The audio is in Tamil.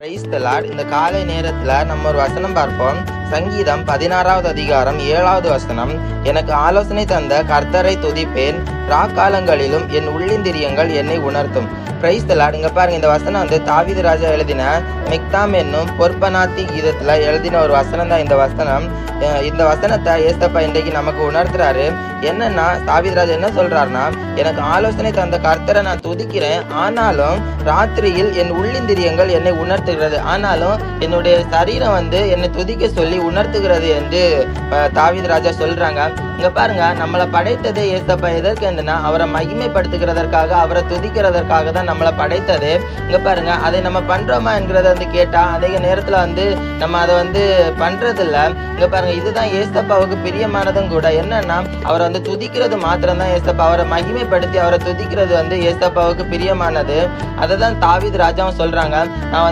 Praise the Lord. இந்த காலை நேரத்துல நம்ம ஒரு வசனம் பார்ப்போம். சங்கீதம் 16வது அதிகாரம் 7வது வசனம். எனக்கு ஆலோசனை தந்த கர்த்தரை துதிப்பேன், ராக்காலங்களிலும் என் உள்ளிந்திரியங்கள் என்னை உணர்த்தும். Praise the Lord. இங்க பாருங்க, இந்த வசனம் தாவீது ராஜா எழுதின மிக்தாம் என்னும் பொற்பனாத்தி கீதத்துல எழுதின ஒரு வசனம் தான் இந்த வசனம். இந்த வசனத்தை ஏசப்பா இன்றைக்கு நமக்கு உணர்த்துறாரு. என்னன்னா, தாவீது ராஜா என்ன சொல்றாருன்னா, எனக்கு ஆலோசனை தந்த கர்த்தரை நான் துதிக்கிறேன், ஆனாலும் ராத்திரியில் என் உள்ளிந்திரியங்கள் என்னை உணர்த்துகிறது, ஆனாலும் என்னுடைய சரீரம் என்னை துதிக்க சொல்லி உணர்த்துகிறது என்று தாவீது ராஜா சொல்றாங்க. இங்க பாருங்க, நம்மளை படைத்ததே ஏசப்பா எதற்கு என்றுனா அவரை மகிமைப்படுத்துகிறதற்காக, அவரை துதிக்கிறதற்காக தான் நம்மளை படைத்தது. இங்க பாருங்க, அதை நம்ம பண்றோமா என்கிறத கேட்டா அதிக நேரத்துல நம்ம அதை பண்றது இல்ல. இங்க பாருங்க, இதுதான் ஏசப்பாவுக்கு பிரியமானதும் கூட. என்னன்னா, அவரை துதிக்கிறது மாத்திரம் தான் ஏசப்பா, அவரை மகிமைப்படுத்தி அவரை துதிக்கிறது ஏசப்பாவுக்கு பிரியமானது. அதை தான் தாவீது ராஜாவும் சொல்றாங்க. நான்